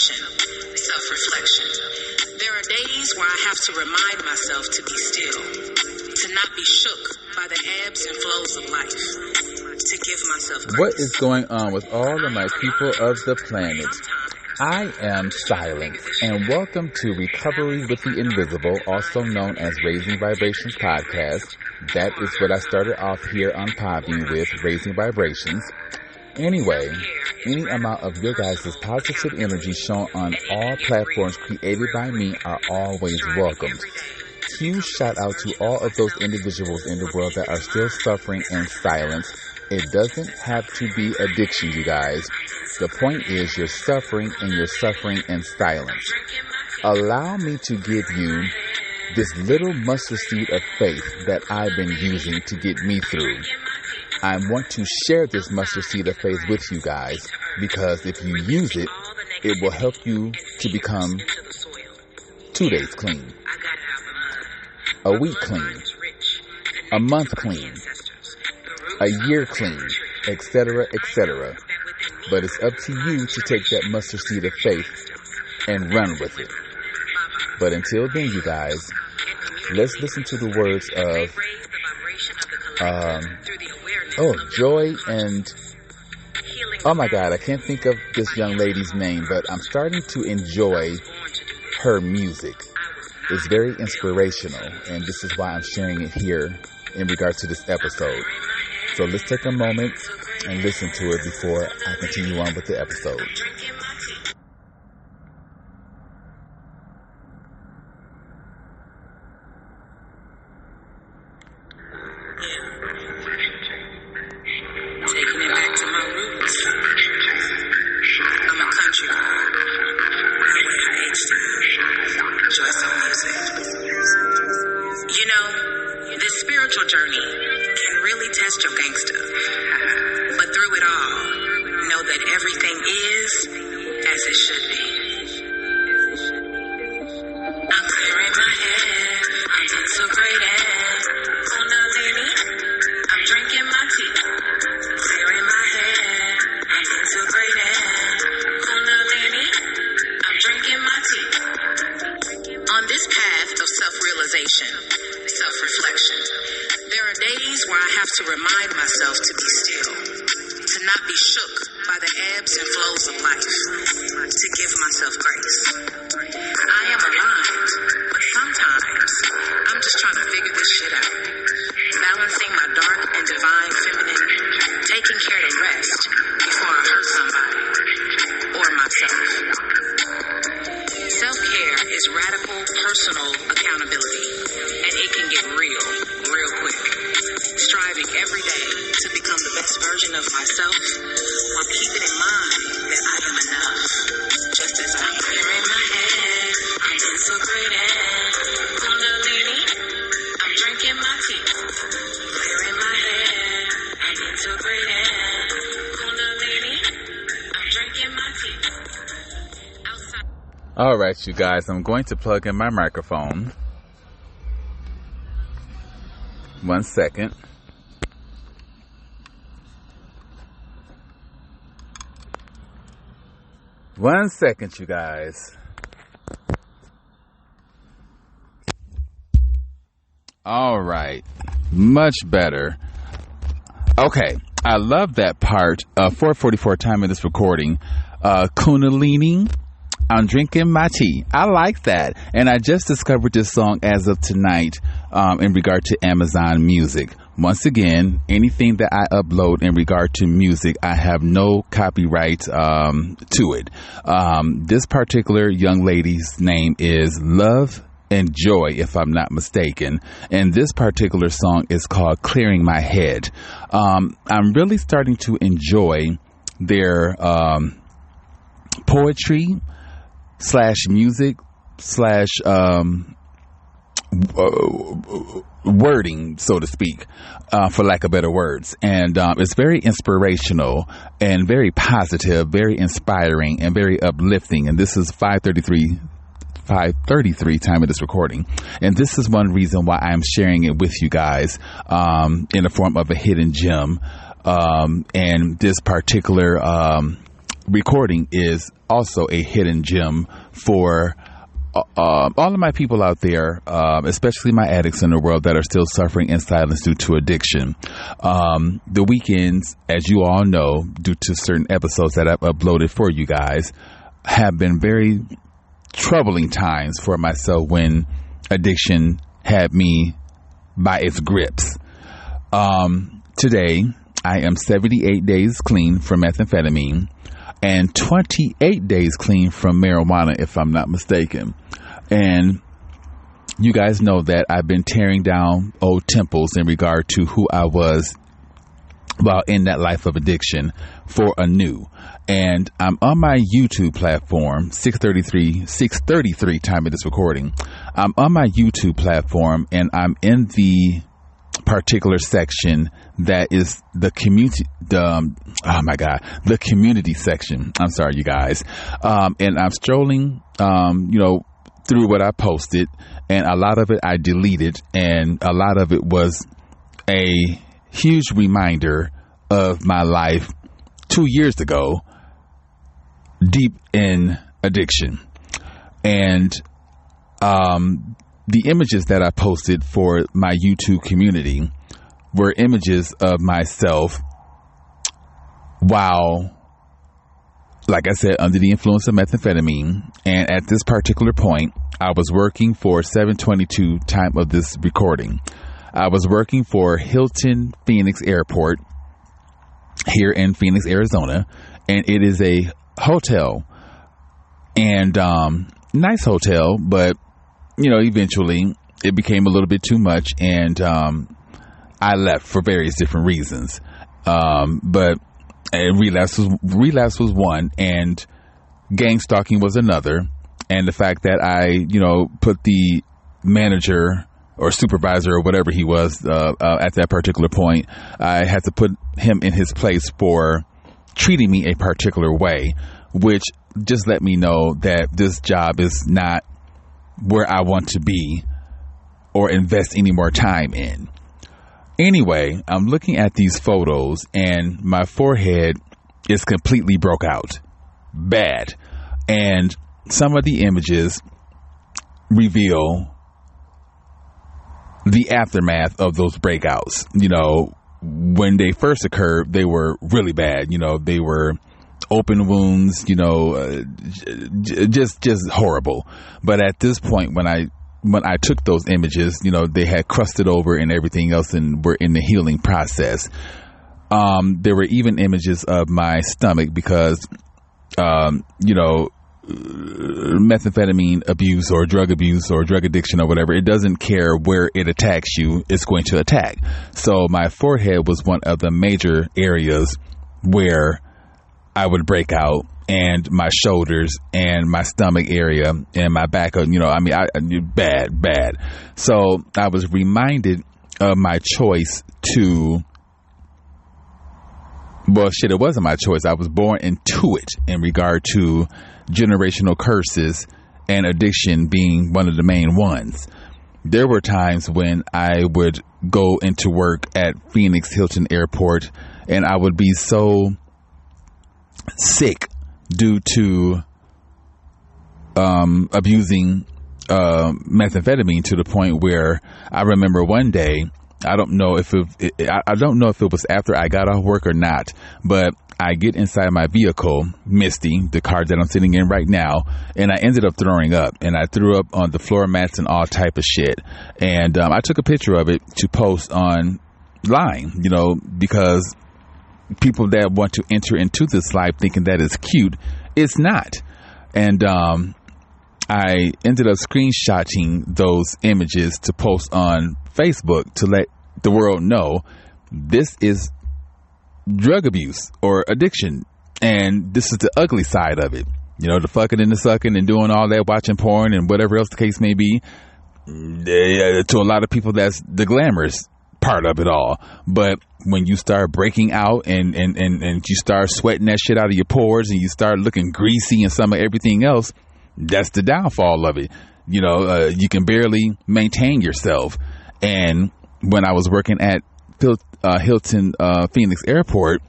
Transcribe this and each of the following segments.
self-compassion, self-reflection. There are days where I have to remind myself to be still, to not be shook by the ebbs and flows of life, to give myself grace. What is going on with all of my people of the planet? I am Silent, and welcome to Recovery with the Invisible, also known as Raising Vibrations Podcast. That is what I started off here on Podbean with, Raising Vibrations. Anyway, any amount of your guys' positive energy shown on all platforms created by me are always welcomed. Huge shout out to all of those individuals in the world that are still suffering in silence. It doesn't have to be addiction, you guys. The point is you're suffering in silence. Allow me to give you this little mustard seed of faith that I've been using to get me through. I want to share this mustard seed of faith with you guys because if you use it, it will help you to become 2 days clean, a week clean, a month clean, a year clean, etc., etc. But it's up to you to take that mustard seed of faith and run with it. But until then, you guys, let's listen to the words of Joy and, oh my God, I can't think of this young lady's name, but I'm starting to enjoy her music. It's very inspirational, and this is why I'm sharing it here in regards to this episode. So let's take a moment and listen to it before I continue on with the episode. Taking it back to my roots. I'm a country girl. I wear H-style. Joyce on music. You know, this spiritual journey can really test your gangster. But through it all, know that everything is as it should be. I'm clearing my head. I'm integrated. Kundalini. I'm drinking my tea. Clearing my head. I'm integrated. Kundalini. I'm drinking my tea. On this path of self-realization, self-reflection, there are days where I have to remind myself to be still, to not be shook by the ebbs and flows of life, to give myself grace. I am aligned, but sometimes I'm just trying to figure this shit out. Balancing my dark and divine feminine, taking care to rest before I hurt somebody or myself. Self-care is radical personal accountability, and it can get real quick. Striving every day to become the best version of myself while keeping in mind that I am enough. Just as I'm clearing my head, I'm integrated. Kundalini, I'm drinking my tea. Clearing my head, I'm integrated. Kundalini, I'm drinking my tea. Outside. All right, you guys, I'm going to plug in my microphone. 1 second. One second, you guys. All right. Much better. Okay. I love that part. 4:44 time of this recording. Kundalini. I'm drinking my tea. I like that. And I just discovered this song as of tonight in regard to Amazon Music. Once again, anything that I upload in regard to music, I have no copyright to it. This particular young lady's name is Love and Joy, if I'm not mistaken. And this particular song is called Clearing My Head. I'm really starting to enjoy their poetry / music / wording, so to speak, for lack of better words. And it's very inspirational and very positive, very inspiring, and very uplifting. And this is 5:33 time of this recording. And this is one reason why I'm sharing it with you guys in the form of a hidden gem. And this particular recording is also a hidden gem for all of my people out there, especially my addicts in the world that are still suffering in silence due to addiction. The weekends, as you all know, due to certain episodes that I've uploaded for you guys, have been very troubling times for myself when addiction had me by its grips. Today, I am 78 days clean from methamphetamine and 28 days clean from marijuana, if I'm not mistaken. And you guys know that I've been tearing down old temples in regard to who I was while in that life of addiction for anew. And I'm on my YouTube platform, 6:33 time of this recording. I'm on my YouTube platform, and I'm in the particular section that is the community, the community section. I'm sorry, you guys. And I'm strolling, through what I posted, and a lot of it I deleted, and a lot of it was a huge reminder of my life 2 years ago, deep in addiction. And the images that I posted for my YouTube community were images of myself while, like I said, under the influence of methamphetamine. And at this particular point, I was working for 7/22 time of this recording. I was working for Hilton Phoenix Airport here in Phoenix, Arizona. And it is a hotel, and nice hotel, but eventually it became a little bit too much, and I left for various different reasons. But relapse was one, and gang stalking was another, and the fact that I put the manager or supervisor or whatever he was at that particular point, I had to put him in his place for treating me a particular way, which just let me know that this job is not where I want to be or invest any more time in. Anyway, I'm looking at these photos, and my forehead is completely broke out. Bad. And some of the images reveal the aftermath of those breakouts. When they first occurred, they were really bad. They were open wounds, just horrible. But at this point, when I took those images, they had crusted over and everything else, and were in the healing process. There were even images of my stomach because, methamphetamine abuse or drug addiction or whatever, it doesn't care where it attacks you, it's going to attack. So my forehead was one of the major areas where I would break out, and my shoulders and my stomach area and my back, bad. So I was reminded of my choice to, it wasn't my choice. I was born into it in regard to generational curses and addiction being one of the main ones. There were times when I would go into work at Phoenix Hilton Airport, and I would be so sick due to abusing methamphetamine to the point where I remember one day, I don't know if it was after I got off work or not, but I get inside my vehicle, Misty, the car that I'm sitting in right now, and I ended up throwing up, and I threw up on the floor mats and all type of shit. And I took a picture of it to post online, because people that want to enter into this life thinking that it's cute, it's not. And I ended up screenshotting those images to post on Facebook to let the world know this is drug abuse or addiction, and this is the ugly side of it. The fucking and the sucking and doing all that, watching porn and whatever else the case may be. To a lot of people, that's the glamorous part of it all. But when you start breaking out and you start sweating that shit out of your pores, and you start looking greasy and some of everything else, that's the downfall of it. You can barely maintain yourself. And when I was working at Hilton Phoenix Airport,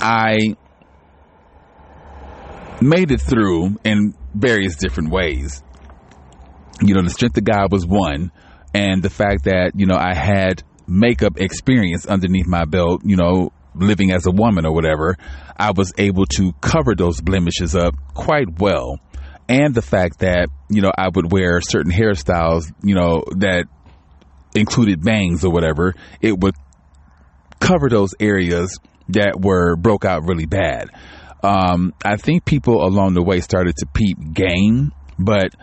I made it through in various different ways. The strength of God was one, and the fact that, I had makeup experience underneath my belt, living as a woman or whatever, I was able to cover those blemishes up quite well. And the fact that, I would wear certain hairstyles, that included bangs or whatever, it would cover those areas that were broke out really bad. I think people along the way started to peep game, but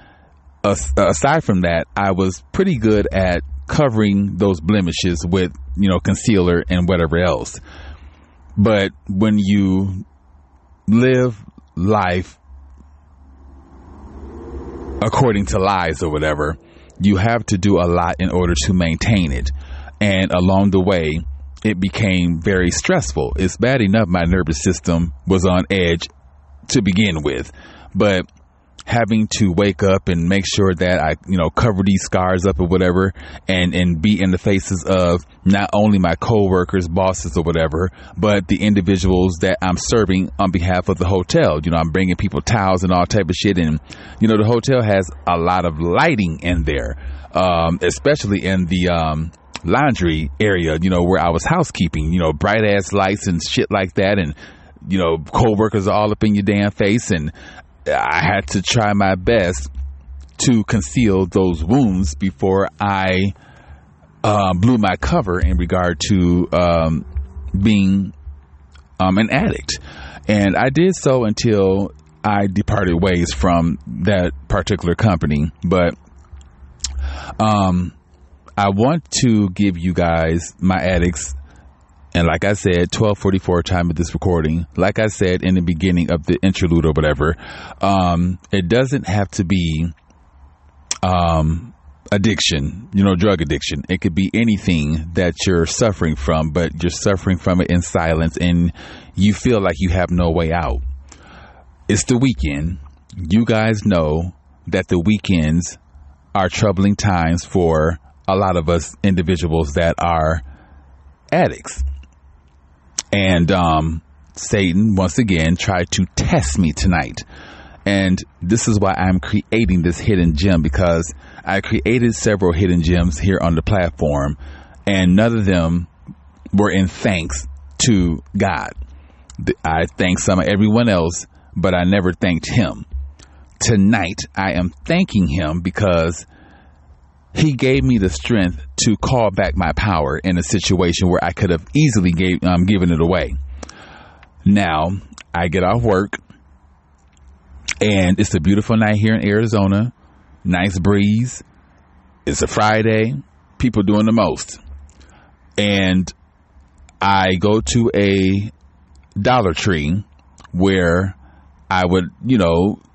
aside from that, I was pretty good at covering those blemishes with, concealer and whatever else. But when you live life according to lies or whatever, you have to do a lot in order to maintain it. And along the way, it became very stressful. It's bad enough my nervous system was on edge to begin with, but having to wake up and make sure that I, cover these scars up or whatever, and be in the faces of not only my coworkers, bosses or whatever, but the individuals that I'm serving on behalf of the hotel. I'm bringing people towels and all type of shit. And, the hotel has a lot of lighting in there, especially in the, laundry area, where I was housekeeping, bright ass lights and shit like that. And, coworkers are all up in your damn face. And I had to try my best to conceal those wounds before I blew my cover in regard to being an addict. And I did so until I departed ways from that particular company. But I want to give you guys, my addicts, and like I said, 12:44 time of this recording. Like I said in the beginning of the interlude or whatever, it doesn't have to be addiction, drug addiction. It could be anything that you're suffering from, but you're suffering from it in silence and you feel like you have no way out. It's the weekend. You guys know that the weekends are troubling times for a lot of us individuals that are addicts. And Satan, once again, tried to test me tonight. And this is why I'm creating this hidden gem, because I created several hidden gems here on the platform, and none of them were in thanks to God. I thanked some of everyone else, but I never thanked him. Tonight, I am thanking him because he gave me the strength to call back my power in a situation where I could have easily given it away. Now, I get off work, and it's a beautiful night here in Arizona. Nice breeze. It's a Friday. People doing the most. And I go to a Dollar Tree where I would,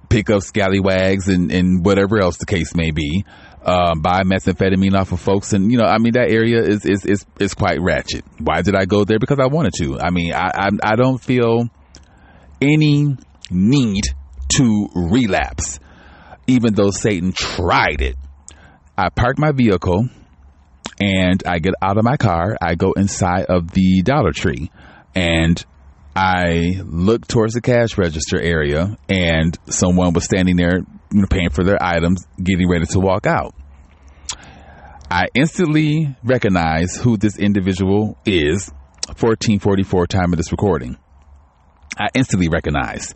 pick up scallywags and whatever else the case may be. Buy methamphetamine off of folks. And, that area is quite ratchet. Why did I go there? Because I wanted to. I don't feel any need to relapse, even though Satan tried it. I park my vehicle and I get out of my car. I go inside of the Dollar Tree and I look towards the cash register area, and someone was standing there paying for their items, getting ready to walk out. I instantly recognize who this individual is. 14:44 time of this recording. I instantly recognized.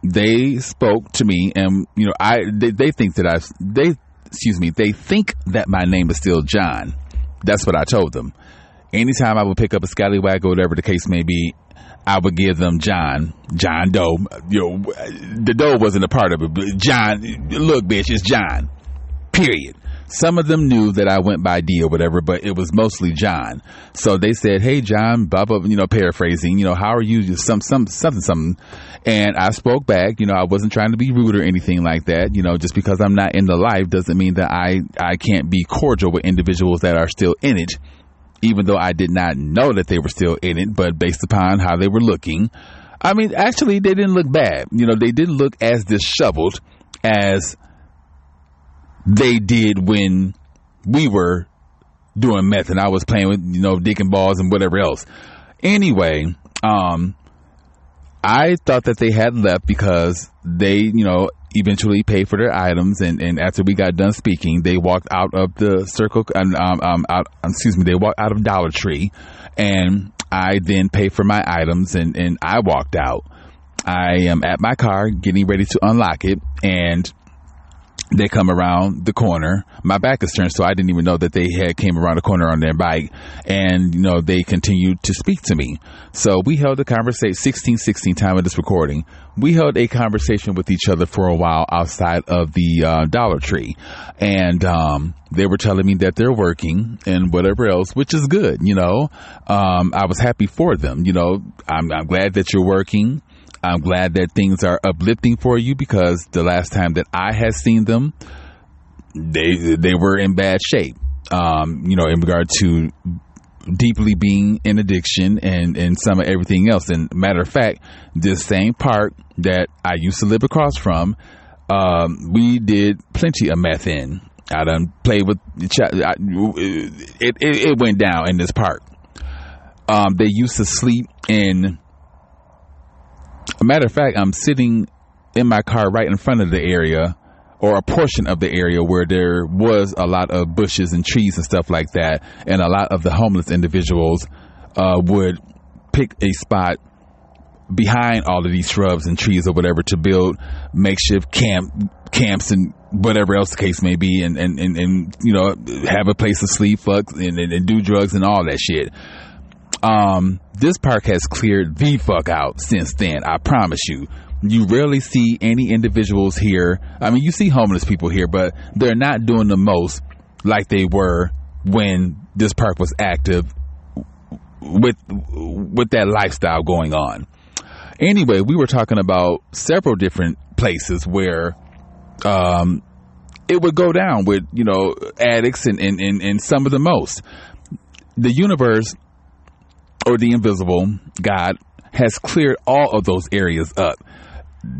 They spoke to me, and they think that they think that my name is still John. That's what I told them. Anytime I would pick up a scallywag or whatever the case may be, I would give them John Doe. The Doe wasn't a part of it, but John, look, bitch, it's John. Period. Some of them knew that I went by D or whatever, but it was mostly John. So they said, "Hey, John," blah, blah, paraphrasing, how are you? Something. And I spoke back. I wasn't trying to be rude or anything like that. Just because I'm not in the life doesn't mean that I can't be cordial with individuals that are still in it, even though I did not know that they were still in it, but based upon how they were looking. Actually, they didn't look bad. They didn't look as disheveled as they did when we were doing meth and I was playing with, dick and balls and whatever else. Anyway, I thought that they had left because they, eventually paid for their items, and after we got done speaking, they walked out of the circle, they walked out of Dollar Tree, and I then paid for my items, and I walked out. I am at my car getting ready to unlock it, and they come around the corner. My back is turned, so I didn't even know that they had came around the corner on their bike, and they continued to speak to me. So we held a conversation. 16 time of this recording, we held a conversation with each other for a while outside of the Dollar Tree, and they were telling me that they're working and whatever else, which is good. I was happy for them. I'm glad that you're working. I'm glad that things are uplifting for you, because the last time that I had seen them, they were in bad shape, in regard to deeply being in addiction and some of everything else. And matter of fact, this same park that I used to live across from, we did plenty of meth in. I done played with it went down in this park. They used to sleep in. A matter of fact, I'm sitting in my car right in front of the area, or a portion of the area, where there was a lot of bushes and trees and stuff like that. And a lot of the homeless individuals would pick a spot behind all of these shrubs and trees or whatever to build makeshift camps and whatever else the case may be, and have a place to sleep, fuck, and do drugs and all that shit. This park has cleared the fuck out since then. I promise you. You rarely see any individuals here. I mean, you see homeless people here, but they're not doing the most like they were when this park was active with that lifestyle going on. Anyway, we were talking about several different places where it would go down with, addicts and some of the most. The universe, or the invisible God, has cleared all of those areas up.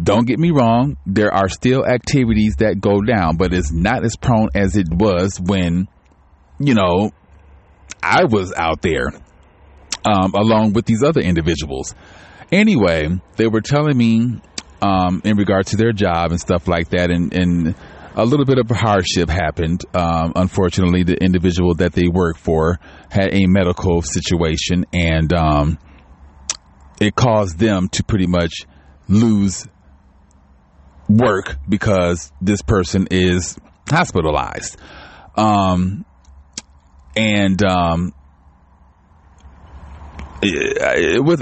Don't get me wrong, there are still activities that go down, but it's not as prone as it was when, I was out there, along with these other individuals. Anyway, they were telling me, in regard to their job and stuff like that, and a little bit of a hardship happened. Unfortunately, the individual that they work for had a medical situation, and it caused them to pretty much lose work because this person is hospitalized. With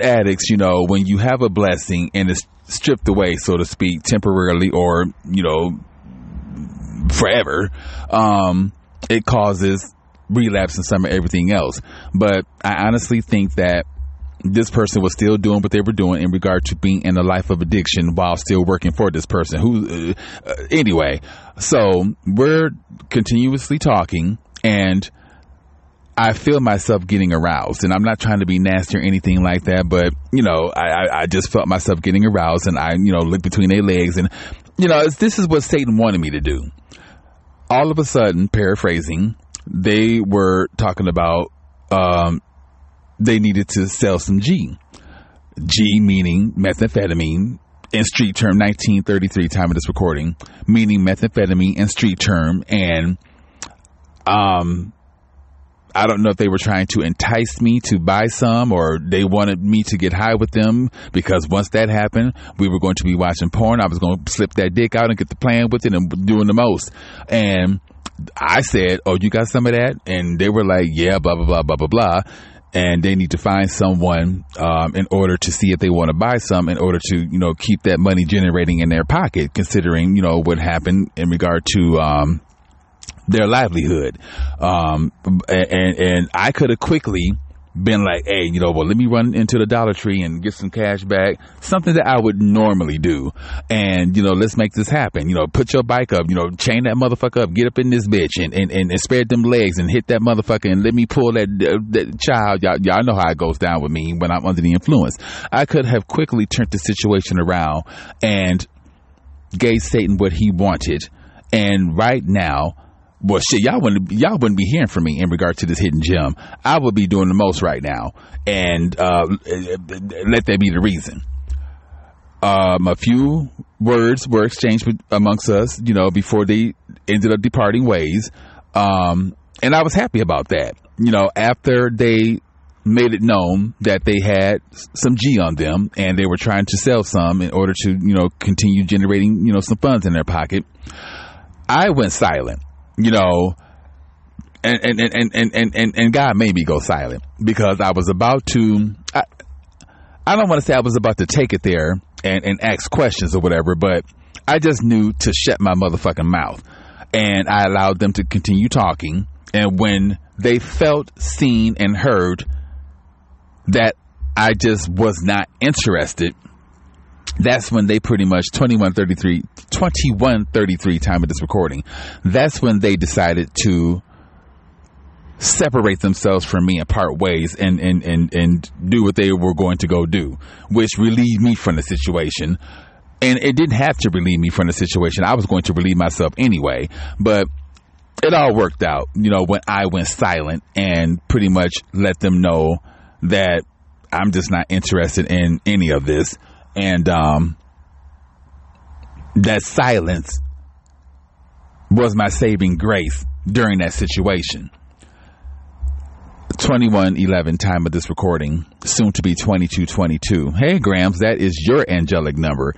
addicts, when you have a blessing and it's stripped away, so to speak, temporarily or, forever, it causes relapse and some of everything else. But I honestly think that this person was still doing what they were doing in regard to being in a life of addiction while still working for this person anyway. So we're continuously talking, and I feel myself getting aroused, and I'm not trying to be nasty or anything like that, but I just felt myself getting aroused, and I looked between their legs, and this is what Satan wanted me to do. All of a sudden, paraphrasing, they were talking about they needed to sell some G meaning methamphetamine, in street term, 1933 time of this recording, meaning methamphetamine in street term. And I don't know if they were trying to entice me to buy some, or they wanted me to get high with them, because once that happened, we were going to be watching porn. I was going to slip that dick out and get to playing with it and doing the most. And I said, "Oh, you got some of that?" And they were like, "Yeah, blah, blah, blah, blah, blah, blah." And they need to find someone in order to see if they want to buy some, in order to, keep that money generating in their pocket, considering, what happened in regard to their livelihood. And I could have quickly been like, "Hey, let me run into the Dollar Tree and get some cash back," something that I would normally do. And, let's make this happen. Put your bike up, chain that motherfucker up, get up in this bitch and spread them legs and hit that motherfucker and let me pull that child. Y'all know how it goes down with me when I'm under the influence. I could have quickly turned the situation around and gave Satan what he wanted. And right now, well, shit, y'all wouldn't be hearing from me in regard to this hidden gem. I would be doing the most right now, and let that be the reason. A few words were exchanged amongst us, before they ended up departing ways, and I was happy about that. After they made it known that they had some G on them and they were trying to sell some in order to, continue generating, some funds in their pocket, I went silent, and God made me go silent because I was about to, I don't want to say I was about to take it there and ask questions or whatever, but I just knew to shut my motherfucking mouth, and I allowed them to continue talking. And when they felt, seen, and heard that I just was not interested, that's when they pretty much 21:33 time of this recording, that's when they decided to separate themselves from me and part ways and do what they were going to go do, which relieved me from the situation. And it didn't have to relieve me from the situation. I was going to relieve myself anyway, but it all worked out, when I went silent and pretty much let them know that I'm just not interested in any of this. And that silence was my saving grace during that situation. 21:11 time of this recording, soon to be 22:22. Hey Grams, that is your angelic number.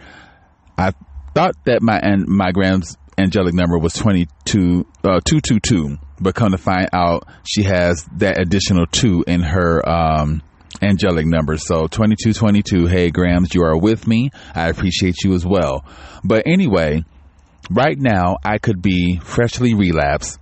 I thought that my Grams angelic number was 222, but come to find out she has that additional 2 in her angelic number. So 2222. Hey Grams, you are with me. I appreciate you as well. But anyway, right now I could be freshly relapsed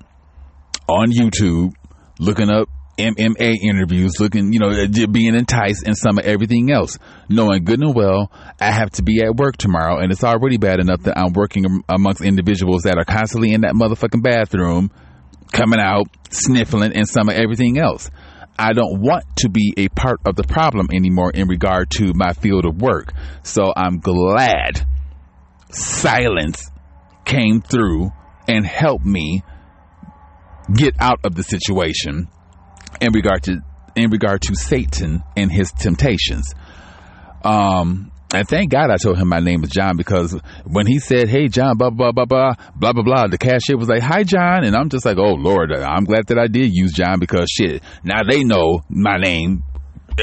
on YouTube, looking up MMA interviews, looking, being enticed in some of everything else, knowing good and well I have to be at work tomorrow, and it's already bad enough that I'm working amongst individuals that are constantly in that motherfucking bathroom, coming out, sniffling, and some of everything else. I don't want to be a part of the problem anymore in regard to my field of work. So I'm glad silence came through and helped me get out of the situation in regard to Satan and his temptations. And thank God I told him my name was John, because when he said, "Hey John, blah blah blah blah blah blah blah," the cashier was like, "Hi John," and I'm just like, "Oh Lord, I'm glad that I did use John, because shit, now they know my name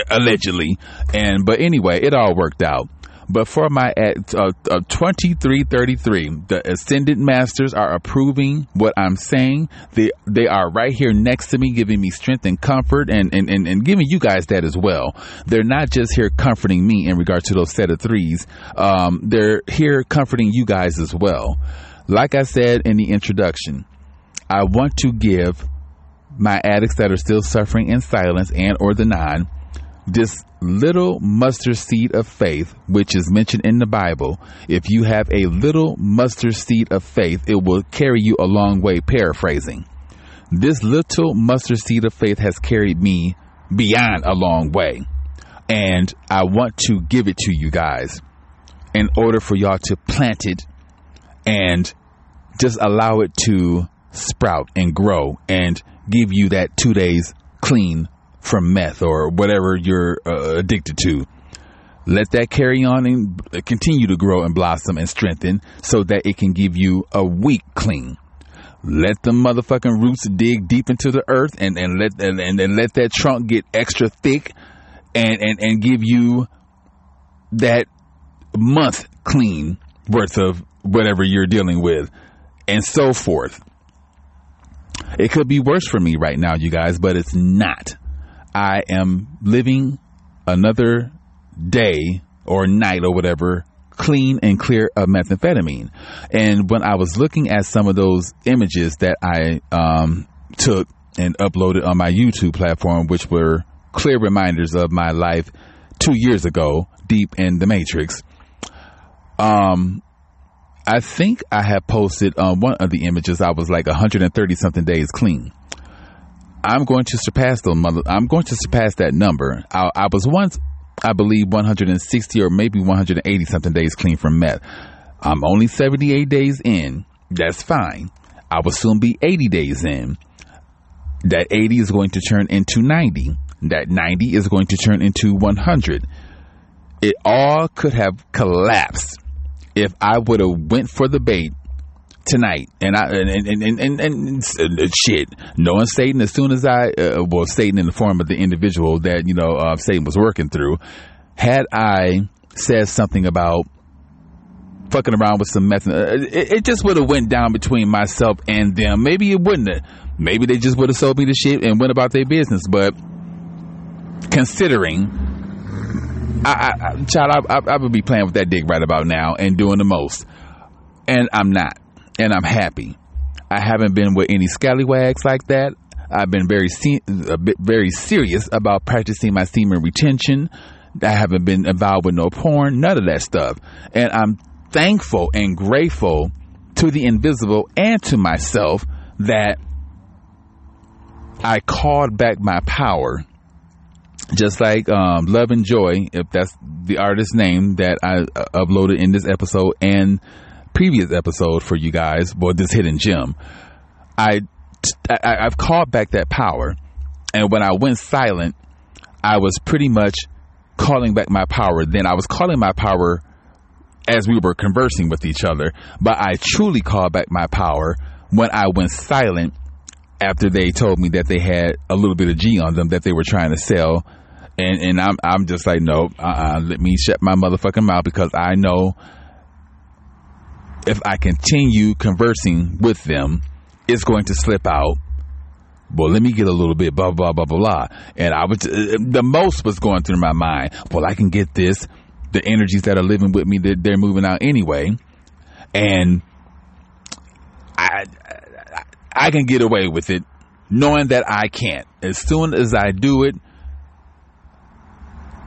allegedly." But anyway, it all worked out. But for my 2333, the Ascendant Masters are approving what I'm saying. They are right here next to me, giving me strength and comfort, and giving you guys that as well. They're not just here comforting me in regard to those set of threes. They're here comforting you guys as well. Like I said in the introduction, I want to give my addicts that are still suffering in silence and or the non this little mustard seed of faith, which is mentioned in the Bible. If you have a little mustard seed of faith, it will carry you a long way. Paraphrasing, this little mustard seed of faith has carried me beyond a long way, and I want to give it to you guys in order for y'all to plant it and just allow it to sprout and grow and give you that 2 days clean from meth or whatever you're addicted to. Let that carry on and continue to grow and blossom and strengthen so that it can give you a week clean. Let the motherfucking roots dig deep into the earth and let that trunk get extra thick and give you that month clean worth of whatever you're dealing with, and so forth. It could be worse for me right now, you guys, but it's not. I am living another day or night or whatever clean and clear of methamphetamine. And when I was looking at some of those images that I took and uploaded on my YouTube platform, which were clear reminders of my life 2 years ago, deep in the Matrix, I think I have posted on one of the images I was like 130 something days clean. I'm going to surpass that number. I was once, I believe, 160 or maybe 180 something days clean from meth. I'm only 78 days in. That's fine. I will soon be 80 days in. That 80 is going to turn into 90. That 90 is going to turn into 100. It all could have collapsed if I would have went for the bait tonight. And shit, knowing Satan as soon as Satan in the form of the individual that, Satan was working through, had I said something about fucking around with some meth, it just would have went down between myself and them. Maybe it wouldn't have. Maybe they just would have sold me the shit and went about their business. But considering, I would be playing with that dick right about now and doing the most. And I'm not. And I'm happy. I haven't been with any scallywags like that. I've been very serious about practicing my semen retention. I haven't been involved with no porn, none of that stuff. And I'm thankful and grateful to the invisible and to myself that I called back my power. Just like Love and Joy, if that's the artist's name that I uploaded in this episode and previous episode for you guys, this hidden gem. I've called back that power, and when I went silent, I was pretty much calling back my power. Then I was calling my power as we were conversing with each other, but I truly called back my power when I went silent after they told me that they had a little bit of G on them that they were trying to sell. And I'm just like, no, let me shut my motherfucking mouth, because I know if I continue conversing with them, it's going to slip out. Well, let me get a little bit blah, blah, blah, blah, blah. And the most was going through my mind. Well, I can get this. The energies that are living with me, they're moving out anyway. And I can get away with it, knowing that I can't. As soon as I do it,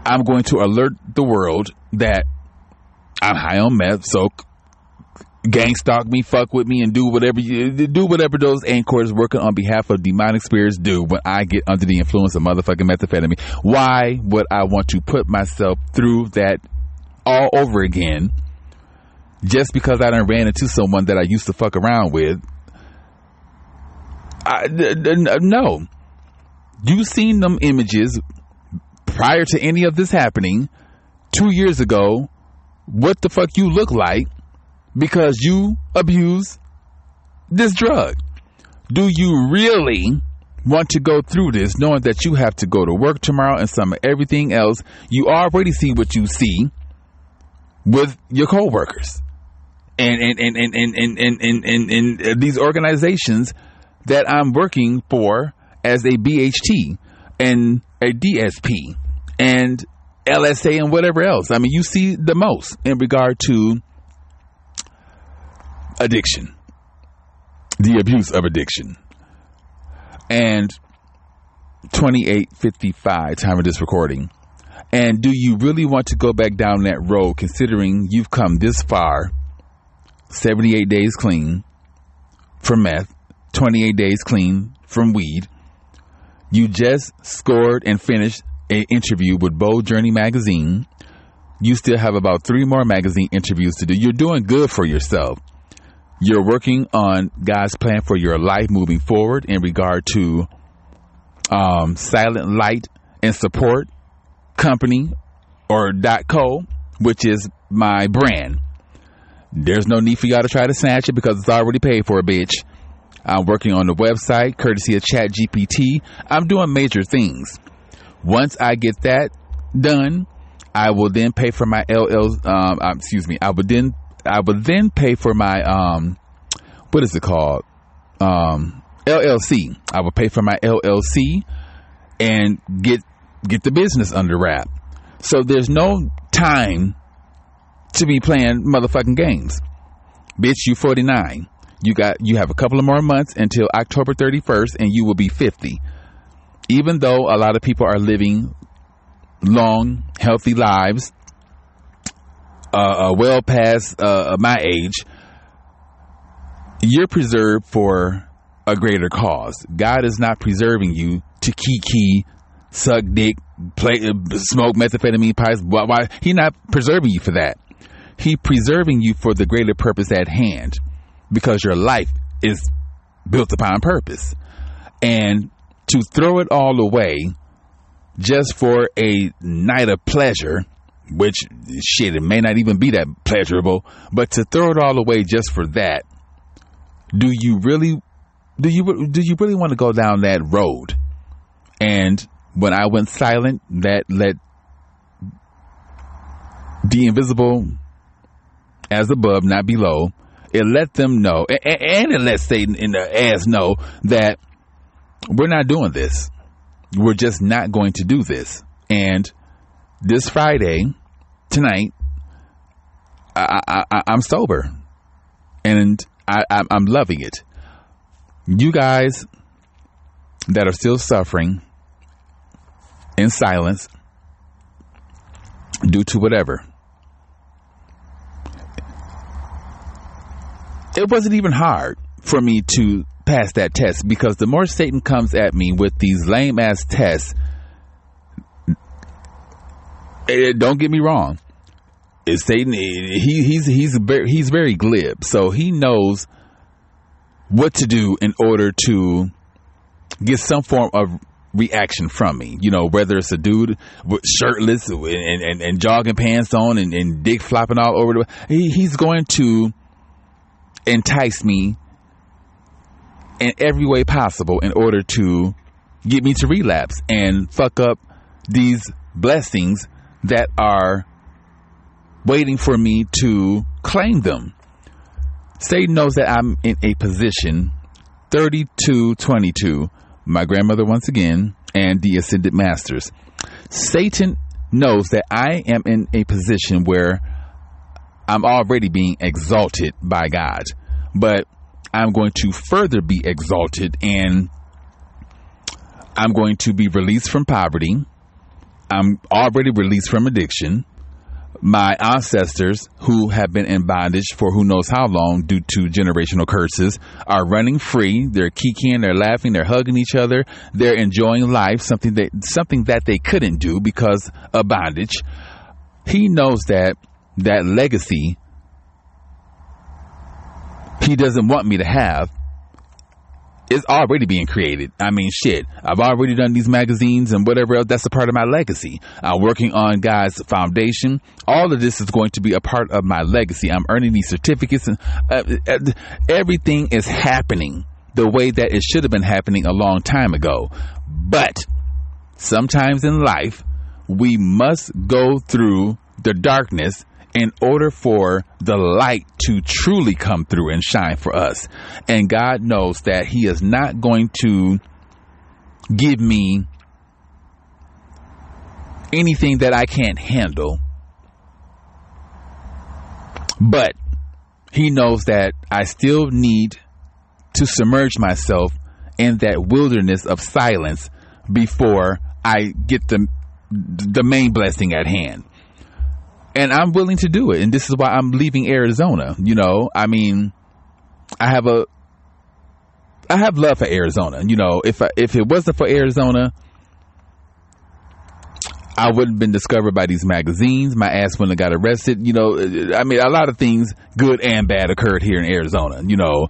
I'm going to alert the world that I'm high on meth, so gang stalk me, fuck with me, and do whatever those anchors working on behalf of demonic spirits do when I get under the influence of motherfucking methamphetamine. Why would I want to put myself through that all over again just because I done ran into someone that I used to fuck around with? No. You've seen them images prior to any of this happening 2 years ago, what the fuck you look like because you abuse this drug. Do you really want to go through this knowing that you have to go to work tomorrow and some of everything else? You already see what you see with your coworkers and these organizations that I'm working for as a BHT and a DSP and LSA and whatever else. I mean, you see the most in regard to addiction, the abuse of addiction. And 28:55 time of this recording. And do you really want to go back down that road, considering you've come this far? 78 days clean from meth, 28 days clean from weed. You just scored and finished an interview with Bold Journey magazine. You still have about 3 more magazine interviews to do. You're doing good for yourself. You're working on God's plan for your life moving forward in regard to Silent Light and Support Company, or .co, which is my brand. There's no need for y'all to try to snatch it because it's already paid for, bitch. I'm working on the website courtesy of ChatGPT. I'm doing major things. Once I get that done, I will then pay for my I would then pay for my what is it called? LLC. I will pay for my LLC and get the business under wrap. So there's no time to be playing motherfucking games. Bitch, you 49. You have a couple of more months until October 31st and you will be 50. Even though a lot of people are living long, healthy lives, well past my age, you're preserved for a greater cause. God is not preserving you to kiki, suck dick, smoke methamphetamine pipes. Why? He's not preserving you for that. He's preserving you for the greater purpose at hand, because your life is built upon purpose. And to throw it all away just for a night of pleasure, which shit, it may not even be that pleasurable, but to throw it all away just for that, do you really want to go down that road? And when I went silent, that let the invisible as above, not below, it let them know, and it let Satan in the ass know that we're not doing this. We're just not going to do this. And this Friday, tonight, I'm sober, and I'm loving it. You guys that are still suffering in silence due to whatever, it wasn't even hard for me to pass that test, because the more Satan comes at me with these lame ass tests, don't get me wrong, it's Satan. He's very glib, so he knows what to do in order to get some form of reaction from me. You know, whether it's a dude with shirtless and jogging pants on and dick flopping all over he's going to entice me in every way possible in order to get me to relapse and fuck up these blessings that are waiting for me to claim them. Satan knows that I'm in a position 3222, my grandmother once again, and the Ascended Masters. Satan knows that I am in a position where I'm already being exalted by God, but I'm going to further be exalted, and I'm going to be released from poverty. I'm already released from addiction. My ancestors, who have been in bondage for who knows how long due to generational curses, are running free. They're kikiing, they're laughing, they're hugging each other, they're enjoying life, something that they couldn't do because of bondage. He knows that legacy he doesn't want me to have is already being created. I mean, shit, I've already done these magazines and whatever else. That's a part of my legacy. I'm working on God's foundation. All of this is going to be a part of my legacy. I'm earning these certificates, and everything is happening the way that it should have been happening a long time ago. But sometimes in life, we must go through the darkness in order for the light to truly come through and shine for us. And God knows that he is not going to give me anything that I can't handle. But he knows that I still need to submerge myself in that wilderness of silence before I get the main blessing at hand. And I'm willing to do it. And this is why I'm leaving Arizona. You know, I mean, I have love for Arizona. You know, if it wasn't for Arizona, I wouldn't have been discovered by these magazines. My ass wouldn't have got arrested. You know, I mean, a lot of things, good and bad, occurred here in Arizona, you know.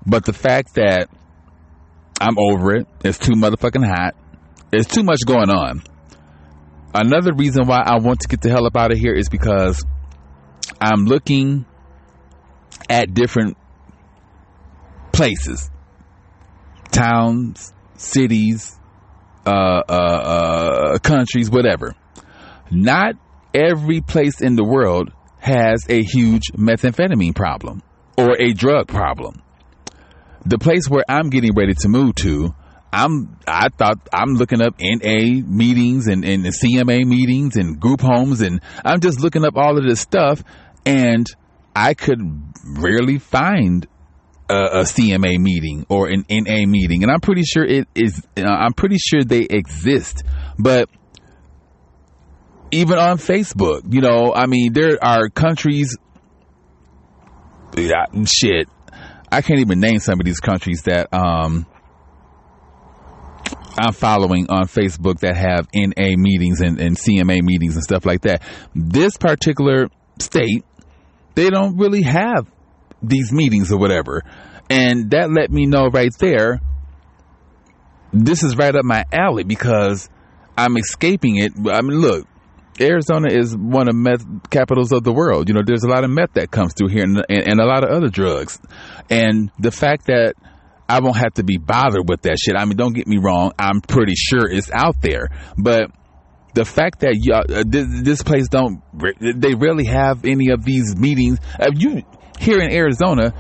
But the fact that I'm over it, it's too motherfucking hot. There's too much going on. Another reason why I want to get the hell up out of here is because I'm looking at different places, towns, cities, countries, whatever. Not every place in the world has a huge methamphetamine problem or a drug problem. The place where I'm getting ready to move to, I'm looking up NA meetings and CMA meetings and group homes, and I'm just looking up all of this stuff, and I could rarely find a CMA meeting or an NA meeting, and I'm pretty sure it is. I'm pretty sure they exist, but even on Facebook, you know, I mean, there are countries. Shit, I can't even name some of these countries that I'm following on Facebook that have NA meetings and CMA meetings and stuff like that. This particular state, they don't really have these meetings or whatever. And that let me know right there, this is right up my alley because I'm escaping it. I mean, look, Arizona is one of meth capitals of the world. There's a lot of meth that comes through here and a lot of other drugs. And the fact that I won't have to be bothered with that shit. I mean, don't get me wrong. I'm pretty sure it's out there. But the fact that this place they rarely have any of these meetings. You here in Arizona,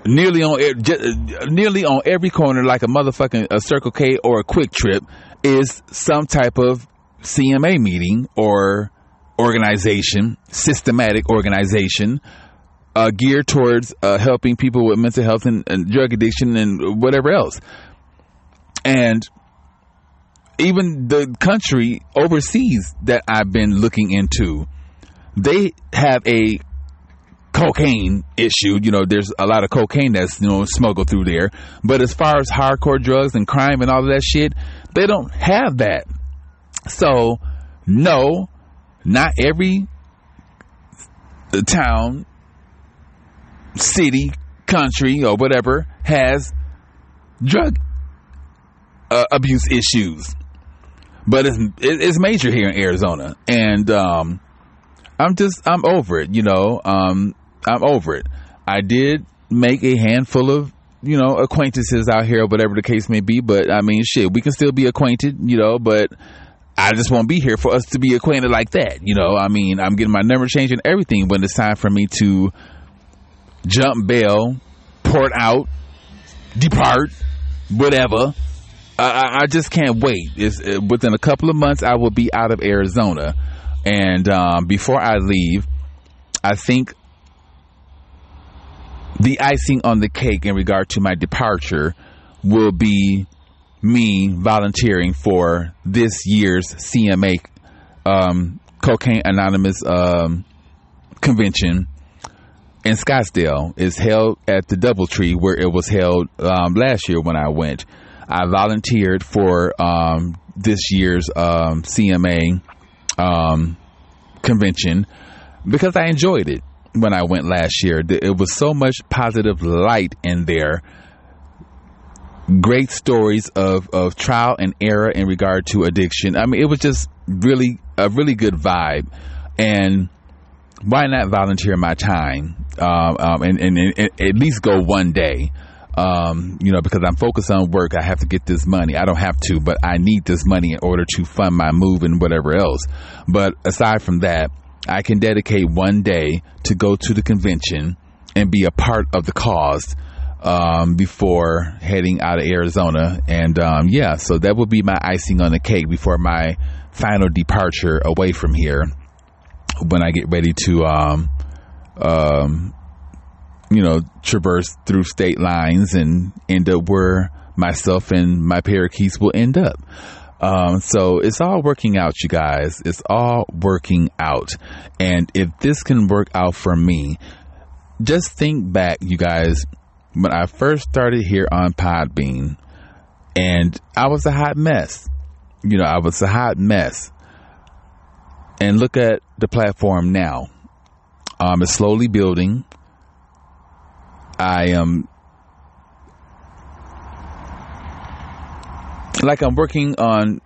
nearly on every corner, like a motherfucking a Circle K or a Quick Trip, is some type of CMA meeting or organization, systematic organization, geared towards helping people with mental health and drug addiction and whatever else. And even the country overseas that I've been looking into, they have a cocaine issue. There's a lot of cocaine that's smuggled through there. But as far as hardcore drugs and crime and all of that shit, they don't have that. So, no, not every town, city, country, or whatever has drug abuse issues. But it's major here in Arizona. And I'm over it, I'm over it. I did make a handful of, acquaintances out here, or whatever the case may be. But, I mean, shit, we can still be acquainted, but I just won't be here for us to be acquainted like that. I mean, I'm getting my number changed and everything when it's time for me to jump bail, port out, depart, whatever. I just can't wait. Within a couple of months, I will be out of Arizona. And before I leave, I think the icing on the cake in regard to my departure will be me volunteering for this year's CMA Cocaine Anonymous convention in Scottsdale. Is held at the Doubletree, where it was held last year when I went. I volunteered for this year's CMA convention because I enjoyed it when I went last year. It was so much positive light in there. Great stories of trial and error in regard to addiction. I mean, it was just really a really good vibe. And why not volunteer my time and at least go one day? Because I'm focused on work. I have to get this money. I don't have to, but I need this money in order to fund my move and whatever else. But aside from that, I can dedicate one day to go to the convention and be a part of the cause before heading out of Arizona. And so that would be my icing on the cake before my final departure away from here, when I get ready to traverse through state lines and end up where myself and my parakeets will end up. So it's all working out, you guys. It's all working out. And if this can work out for me, just think back, you guys, when I first started here on Podbean, and I was a hot mess. I was a hot mess. And look at the platform now. It's slowly building. I am I'm working on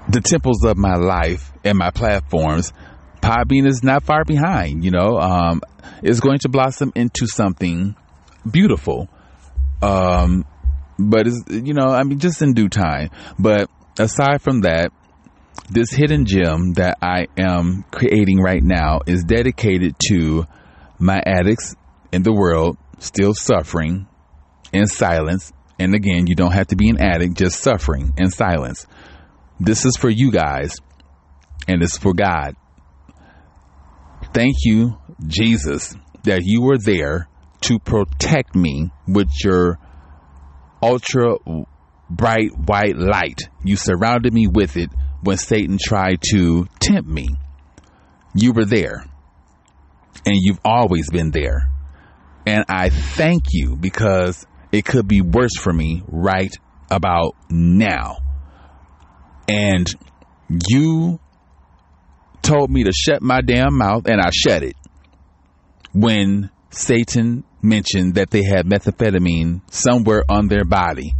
the temples of my life and my platforms. Podbean is not far behind, it's going to blossom into something beautiful. But it's, just in due time. But aside from that, this hidden gem that I am creating right now is dedicated to my addicts in the world still suffering in silence. And again, you don't have to be an addict, just suffering in silence. This is for you guys, and it's for God. Thank you, Jesus, that you were there to protect me with your ultra bright white light. You surrounded me with it when Satan tried to tempt me. You were there, and you've always been there. And I thank you, because it could be worse for me right about now. And you told me to shut my damn mouth, and I shut it when Satan mentioned that they had methamphetamine somewhere on their body.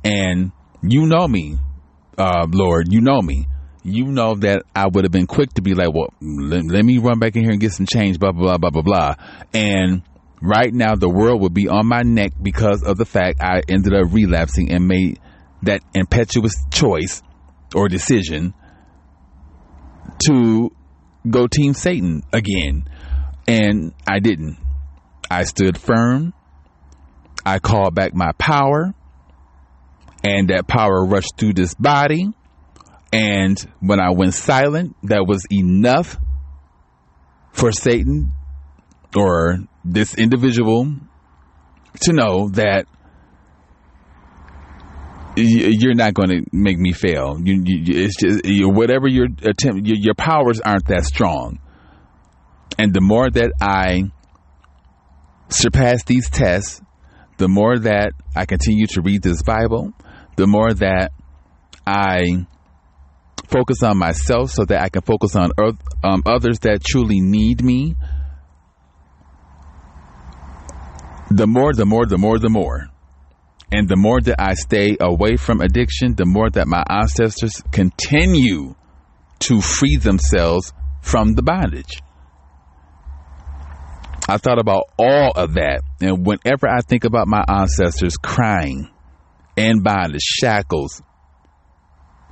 And you know me, Lord, you know me. You know that I would have been quick to be like, well, let me run back in here and get some change, blah, blah, blah, blah, blah. And right now the world would be on my neck because of the fact I ended up relapsing and made that impetuous choice or decision to go Team Satan again. And I didn't. I stood firm. I called back my power. And that power rushed through this body. And when I went silent, that was enough for Satan or this individual to know that you're not going to make me fail. It's just whatever your attempt, your powers aren't that strong. And the more that I surpass these tests, the more that I continue to read this Bible, the more that I focus on myself so that I can focus on others that truly need me. The more. And the more that I stay away from addiction, the more that my ancestors continue to free themselves from the bondage. I thought about all of that. And whenever I think about my ancestors crying in bondage, shackles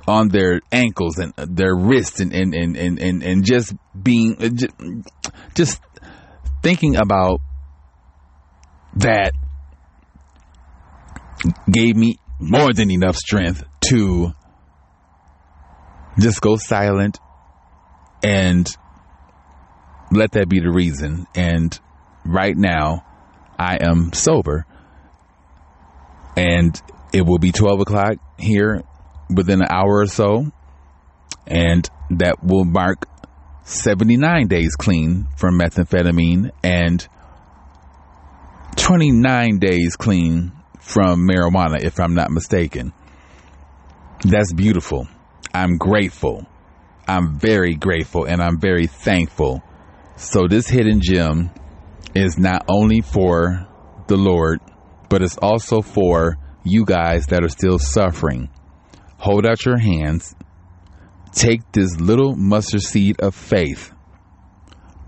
on their ankles and their wrists and just being, just thinking about that gave me more than enough strength to just go silent and let that be the reason. And right now I am sober, and it will be 12 o'clock here within an hour or so, and that will mark 79 days clean from methamphetamine and 29 days clean from marijuana, if I'm not mistaken. That's beautiful. I'm grateful. I'm very grateful, and I'm very thankful. So this hidden gem is not only for the Lord, but it's also for you guys that are still suffering. Hold out your hands. Take this little mustard seed of faith.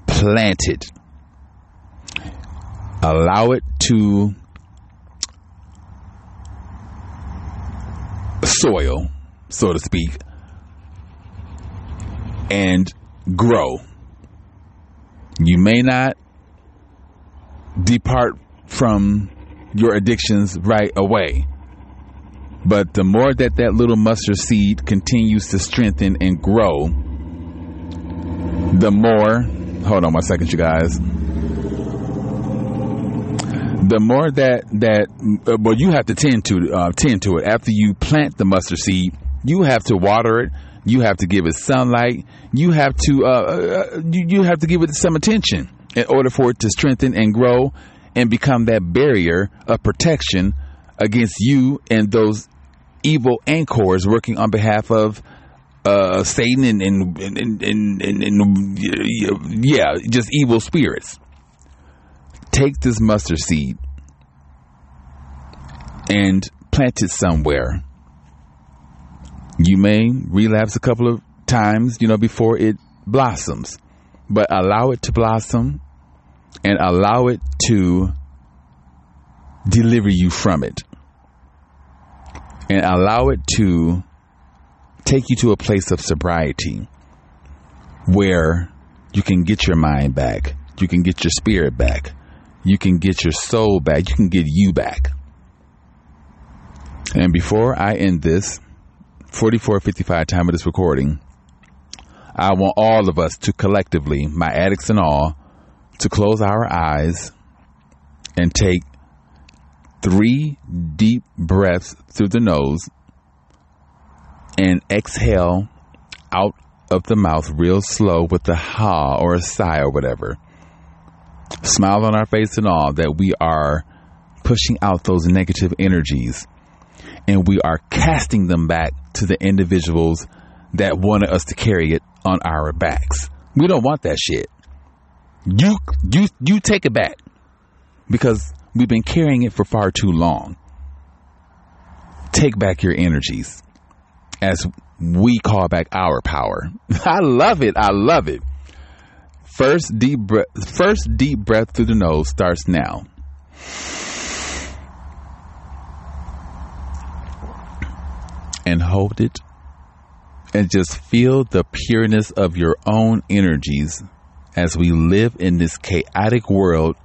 Plant it. Allow it to soil, so to speak, and grow. You may not depart from your addictions right away, but the more that little mustard seed continues to strengthen and grow, the more, hold on 1 second, you guys. The more well, you have to tend to it. After you plant the mustard seed, you have to water it. You have to give it sunlight. You have to give it some attention in order for it to strengthen and grow and become that barrier of protection against you and those evil anchors working on behalf of Satan and just evil spirits. Take this mustard seed and plant it somewhere. You may relapse a couple of times, before it blossoms, but allow it to blossom and allow it to deliver you from it, and allow it to take you to a place of sobriety where you can get your mind back, you can get your spirit back, you can get your soul back, you can get you back. And before I end this 44:55 time of this recording, I want all of us to collectively, my addicts and all, to close our eyes and take 3 deep breaths through the nose and exhale out of the mouth real slow with a ha or a sigh or whatever. Smile on our face and all, that we are pushing out those negative energies and we are casting them back to the individuals that wanted us to carry it on our backs. We don't want that shit. You take it back. because we've been carrying it for far too long. Take back your energies as we call back our power. I love it. I love it. First deep breath through the nose starts now. And hold it. And just feel the pureness of your own energies as we live in this chaotic world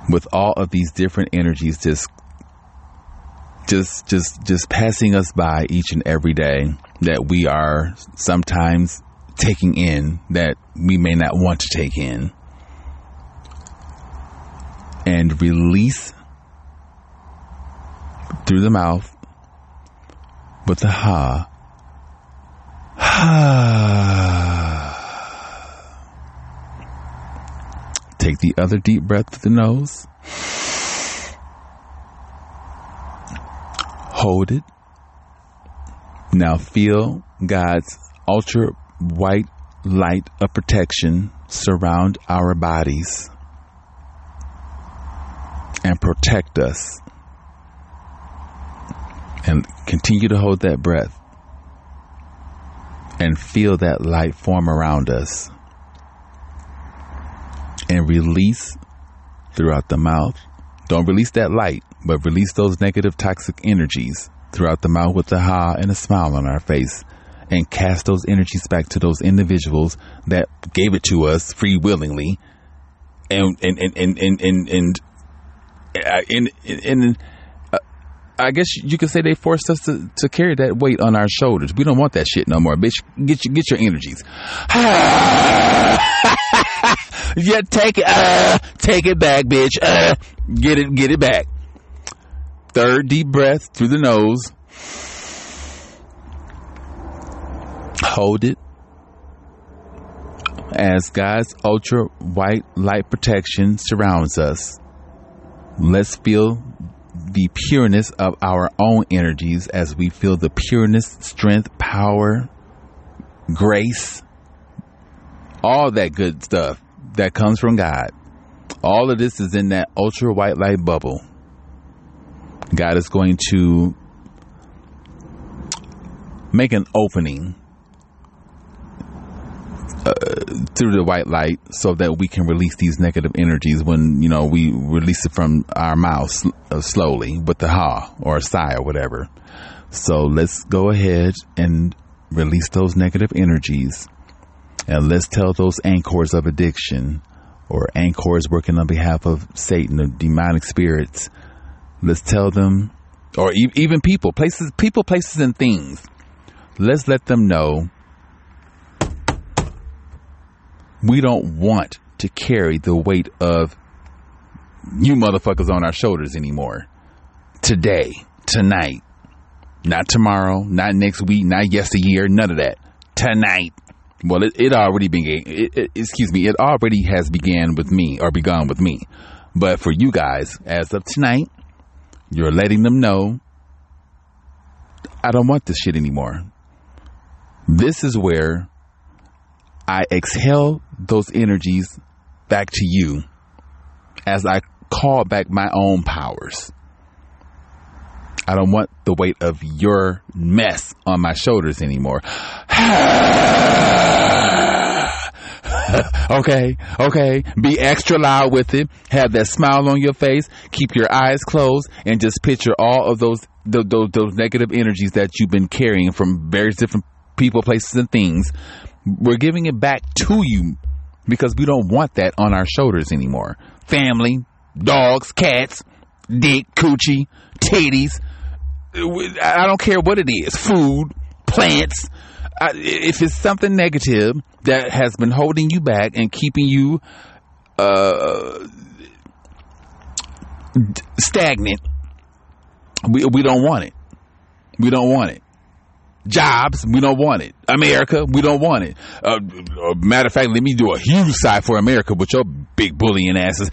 with all of these different energies just passing us by each and every day that we are sometimes taking in that we may not want to take in. And release through the mouth with a ha. Take the other deep breath through the nose. Hold it. Now feel God's ultra white light of protection surround our bodies and protect us. And continue to hold that breath and feel that light form around us. And release throughout the mouth. Don't release that light, but release those negative toxic energies throughout the mouth with a ha and a smile on our face. And cast those energies back to those individuals that gave it to us free willingly. And I guess you could say they forced us to carry that weight on our shoulders. We don't want that shit no more, bitch. Get your energies. Yeah, take it back, bitch. Get it back. Third deep breath through the nose. Hold it. As God's ultra white light protection surrounds us, let's feel the pureness of our own energies as we feel the pureness, strength, power, grace, all that good stuff that comes from God. All of this is in that ultra white light bubble. God is going to make an opening through the white light so that we can release these negative energies when, we release it from our mouths slowly with the ha or a sigh or whatever. So let's go ahead and release those negative energies, and let's tell those anchors of addiction or anchors working on behalf of Satan or demonic spirits. Let's tell them, or even people, places, and things. Let's let them know we don't want to carry the weight of you motherfuckers on our shoulders anymore. Today, tonight, not tomorrow, not next week, not yesteryear, none of that. Tonight. Well, it already began. It already has begun with me. But for you guys, as of tonight, you're letting them know, I don't want this shit anymore. This is where I exhale those energies back to you as I call back my own powers. I don't want the weight of your mess on my shoulders anymore. Okay. Be extra loud with it. Have that smile on your face. Keep your eyes closed and just picture all of those negative energies that you've been carrying from various different people, places, and things. We're giving it back to you because we don't want that on our shoulders anymore. Family, dogs, cats, dick, coochie, titties. I don't care what it is. Food, plants. If it's something negative that has been holding you back and keeping you stagnant, we don't want it. We don't want it. Jobs, we don't want it. America, we don't want it. Matter of fact, let me do a huge sigh for America with your big bullying asses.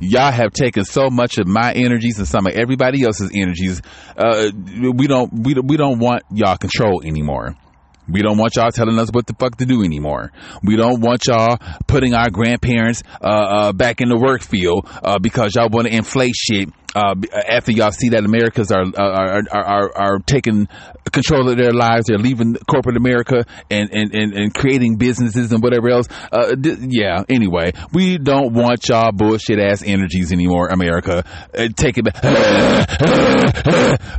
Y'all have taken so much of my energies and some of everybody else's energies. We don't want y'all control anymore. We don't want y'all telling us what the fuck to do anymore. We don't want y'all putting our grandparents back in the work field because y'all want to inflate shit after y'all see that Americans are taking control of their lives. They're leaving corporate America and creating businesses and whatever else. Anyway, we don't want y'all bullshit ass energies anymore, America. Take it back.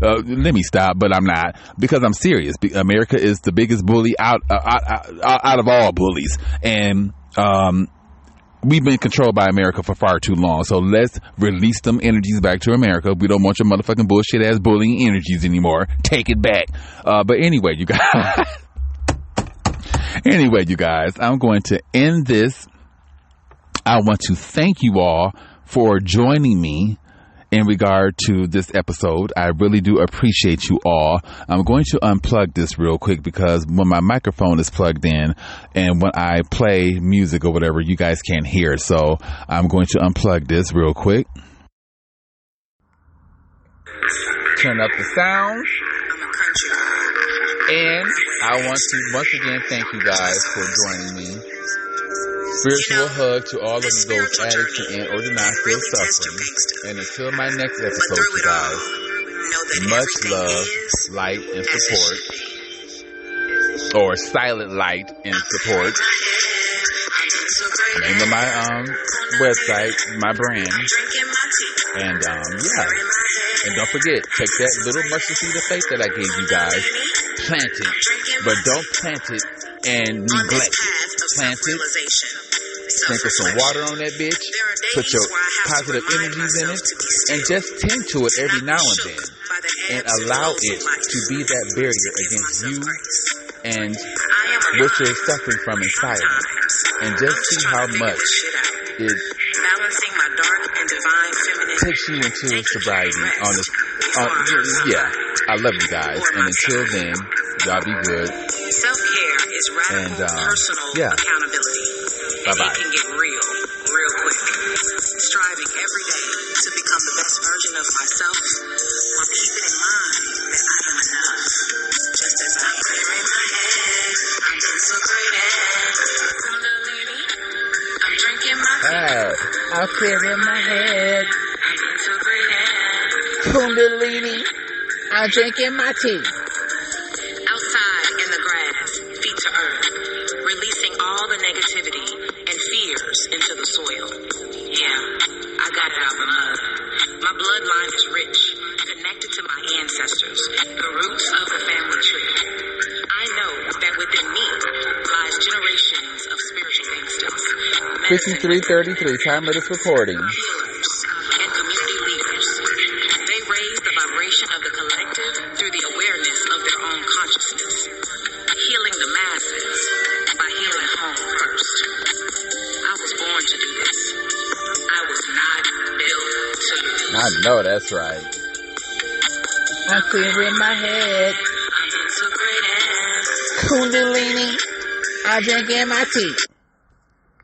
Let me stop, but I'm not, because I'm serious. America is the biggest bully out of all bullies, and we've been controlled by America for far too long. So let's release them energies back to America. We don't want your motherfucking bullshit ass bullying energies anymore. Take it back. But anyway, you guys, I'm going to end this. I want to thank you all for joining me in regard to this episode. I really do appreciate you all. I'm going to unplug this real quick because when my microphone is plugged in and when I play music or whatever, you guys can't hear. So I'm going to unplug this real quick. Turn up the sound. And I want to once again thank you guys for joining me. Spiritual hug to all of those addicts and or not still suffering. And until my next episode, you guys, much love, light, and support. Or silent light and support. Name of my website, my brand. And and don't forget, take that little mustard seed of faith that I gave you guys, plant it, but don't plant it and neglect it. Plant it, sprinkle some water on that bitch, put your positive energies in it, and just tend to it every now and then, and allow it to be that barrier against you and what you're suffering from in silence, and just see how much it takes you into sobriety on this. I love you guys, and until then, y'all be good. Self-care is radical personal accountability. Bye-bye. It can get real quick. Striving every day to become the best version of myself while keeping in mind that I am enough. Just as I'm clearing my head, I'm integrated. I'm drinking my tea. I'm clearing my head. I'm integrated. Kundalini, I'm drinking my tea. Outside in the grass, feet to earth, releasing all the negativity and fears into the soil. Yeah, I got it out the mud. My bloodline is rich, connected to my ancestors, the roots of the family tree. I know that within me lies generations of spiritual gangsters. 53:33, time of this recording. Healers and community leaders. They raise the vibration of the collective through the awareness of their own consciousness. Healing the masses by healing home first. I was born to do this. I was not built to lose. I know that's right. I'm clearing my head. I'm integrated. Kundalini, I'm drinking my tea.